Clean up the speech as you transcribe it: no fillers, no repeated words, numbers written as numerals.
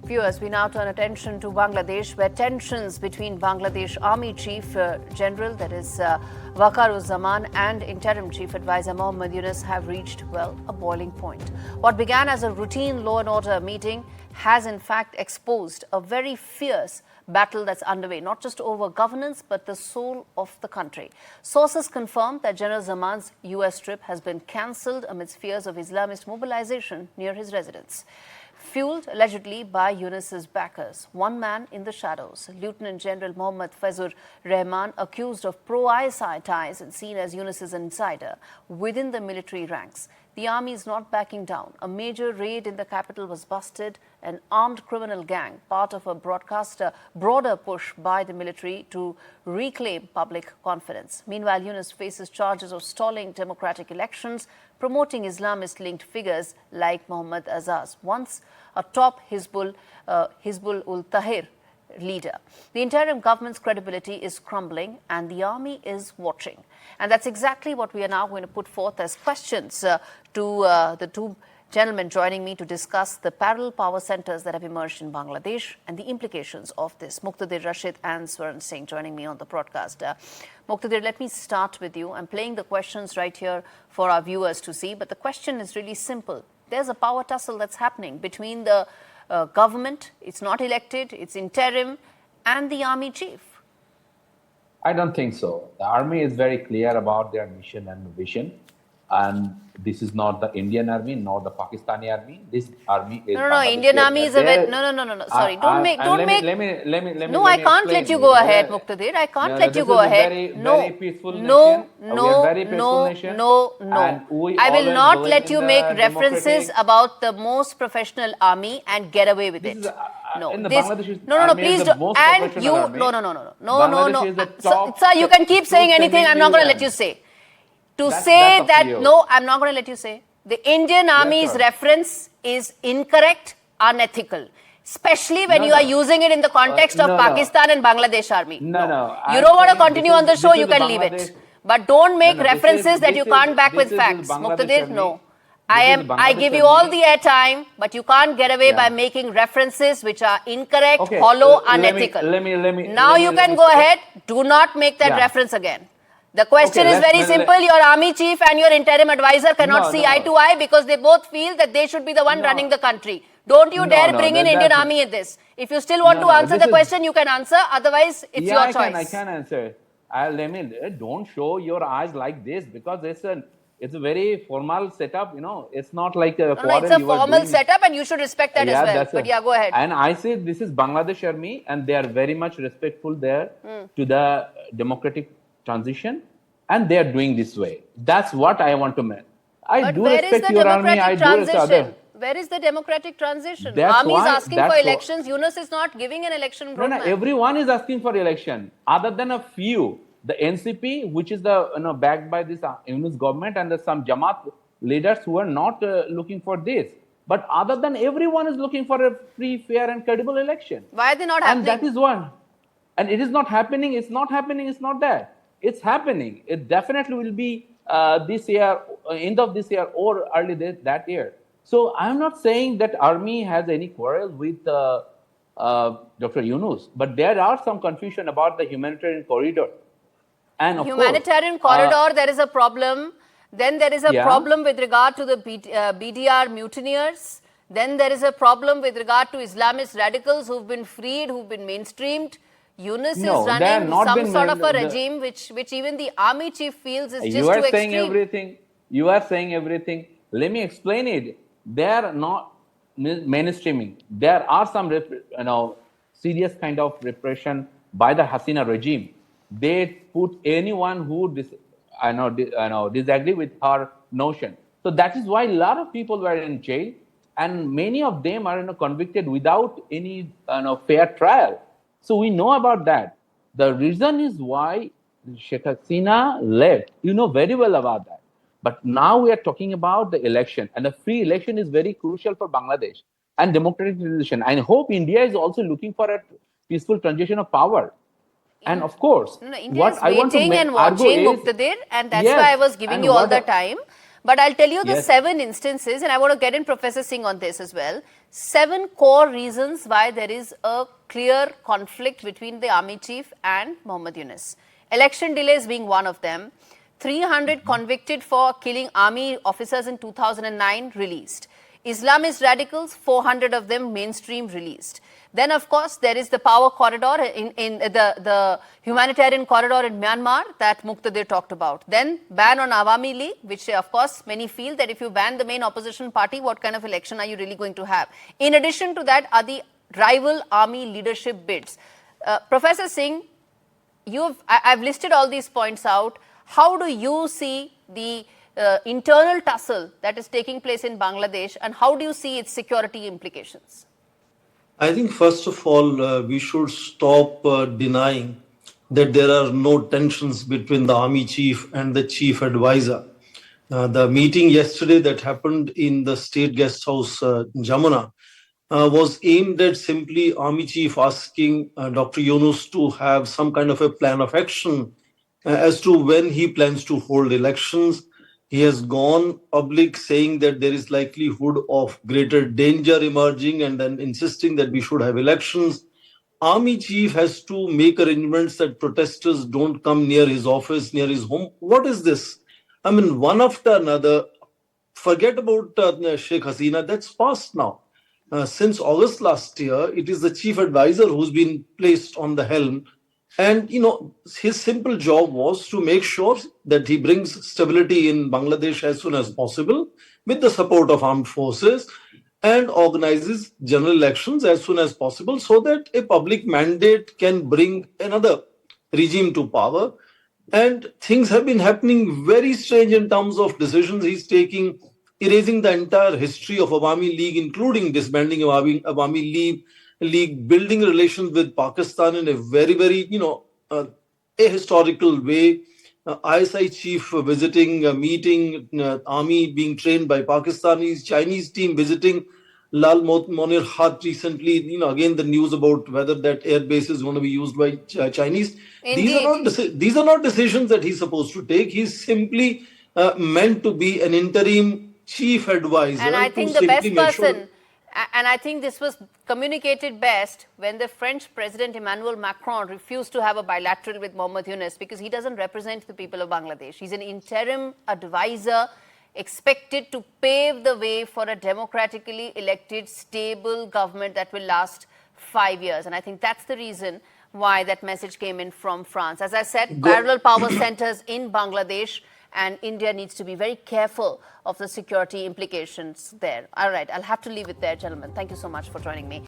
Viewers, we now turn attention to Bangladesh, where tensions between Bangladesh Army Chief General, that is Waker-uz-Zaman, and Interim Chief Advisor Mohammad Yunus have reached, well, a boiling point. What began as a routine law and order meeting has in fact exposed a very fierce battle that's underway, not just over governance, but the soul of the country. Sources confirm that General Zaman's US trip has been cancelled amidst fears of Islamist mobilization near his residence. Fueled allegedly by Yunus's backers, one man in the shadows, Lieutenant General Mohammad Faizur Rahman, accused of pro-ISI ties and seen as Yunus's insider within the military ranks. The army is not backing down. A major raid in the capital was busted. An armed criminal gang, part of a broader push by the military to reclaim public confidence. Meanwhile, Yunus faces charges of stalling democratic elections, promoting Islamist-linked figures like Mohammad Azaz, once a top Hizb ut-Tahrir leader. The interim government's credibility is crumbling and the army is watching. And that's exactly what we are now going to put forth as questions to the two gentlemen joining me to discuss the parallel power centers that have emerged in Bangladesh and the implications of this. Muktadir, Rashid and Swaran Singh joining me on the broadcast. Muktadir, let me start with you. I'm playing the questions right here for our viewers to see, but the question is really simple. There's a power tussle that's happening between the government, it's not elected, it's interim, and the army chief. I don't think so. The army is very clear about their mission and vision. And this is not the Indian army, nor the Pakistani army. This army is... No, Indian army is a bit... No. Sorry, don't make... No, I can't let you go ahead, Muktadir. I can't let you go ahead. Very peaceful nation. No. I will not let you make references about the most professional army and get away with it. No, please don't. And you... No. Sir, you can keep saying anything. I'm not going to let you say. To say that, no, I'm not going to let you say. The Indian Army's reference is incorrect, unethical. Especially when you are using it in the context of Pakistan and Bangladesh Army. You don't want to continue on the show, you can leave it. But don't make references that you can't back with facts. Muktadir, no. I give you all the airtime, but you can't get away by making references which are incorrect, hollow, unethical. Now you can go ahead. Do not make that reference again. The question is very simple. Your army chief and your interim advisor cannot see eye to eye because they both feel that they should be the one running the country. Don't you dare bring in Indian army in this. If you still want to answer the question, you can answer. Otherwise, it's your choice. I can answer. Don't show your eyes like this because it's a very formal setup. It's not like a it's a formal setup and you should respect that as well. But go ahead. And I say this is Bangladesh army and they are very much respectful there to the democratic transition, and they are doing this way. That's what I want to make. I do respect your army. I do respect others. Where is the democratic transition? Army is asking for elections. Yunus is not giving an election roadmap. No, everyone is asking for election, other than a few. The NCP, which is the backed by this Yunus government, and some Jamaat leaders who are not looking for this. But other than everyone is looking for a free, fair, and credible election. Why are they not happening? And that is one. And it is not happening. It's not happening. It's not that. It's happening. It definitely will be this year, end of this year or early that year. So I'm not saying that army has any quarrel with Dr. Yunus, but there are some confusion about the humanitarian corridor. And of humanitarian corridor, there is a problem. Then there is a problem with regard to the BDR mutineers. Then there is a problem with regard to Islamist radicals who've been freed, who've been mainstreamed. Yunus is running some sort of a regime which even the army chief feels is just too extreme. You are saying everything. Let me explain it. They are not mainstreaming. There are some serious kind of repression by the Hasina regime. They put anyone who disagree with her notion. So that is why a lot of people were in jail, and many of them are convicted without any fair trial. So we know about that. The reason is why Sheikh Hasina left. You know very well about that. But now we are talking about the election, and a free election is very crucial for Bangladesh and democratic transition. I hope India is also looking for a peaceful transition of power. And of course, India is waiting and watching, Muktadir, and that's why I was giving you all the time. But I'll tell you the 7 instances, and I want to get in Professor Singh on this as well. 7 core reasons why there is a clear conflict between the army chief and Mohammad Yunus. Election delays being one of them. 300 convicted for killing army officers in 2009 released. Islamist radicals, 400 of them mainstream released. Then, of course, there is the power corridor in the humanitarian corridor in Myanmar that Muktadir talked about. Then ban on Awami League, which of course many feel that if you ban the main opposition party, what kind of election are you really going to have? In addition to that are the rival army leadership bids. Professor Singh, I've listed all these points out. How do you see the internal tussle that is taking place in Bangladesh, and how do you see its security implications? I think first of all, we should stop denying that there are no tensions between the army chief and the chief advisor. The meeting yesterday that happened in the state guest house, Jamuna, was aimed at simply army chief asking Dr. Yunus to have some kind of a plan of action as to when he plans to hold elections. He has gone public saying that there is likelihood of greater danger emerging and then insisting that we should have elections. Army chief has to make arrangements that protesters don't come near his office, near his home. What is this? I mean, one after another. Forget about Sheikh Hasina, that's past now. Since August last year, it is the chief advisor who's been placed on the helm. And, his simple job was to make sure that he brings stability in Bangladesh as soon as possible with the support of armed forces and organizes general elections as soon as possible so that a public mandate can bring another regime to power. And things have been happening very strange in terms of decisions he's taking, erasing the entire history of Awami League, including disbanding Awami League, building relations with Pakistan in a very, very, ahistorical way. ISI chief visiting, meeting, army being trained by Pakistanis, Chinese team visiting Lal Monir Khat recently. Again, the news about whether that airbase is going to be used by Chinese. These are not decisions that he's supposed to take. He's simply meant to be an interim chief advisor. And I think the best person, and I think this was communicated best when the French President Emmanuel Macron refused to have a bilateral with Mohammad Yunus because he doesn't represent the people of Bangladesh. He's an interim advisor expected to pave the way for a democratically elected, stable government that will last 5 years. And I think that's the reason why that message came in from France. As I said, parallel power centers in Bangladesh, and India needs to be very careful of the security implications there. All right, I'll have to leave it there, gentlemen. Thank you so much for joining me.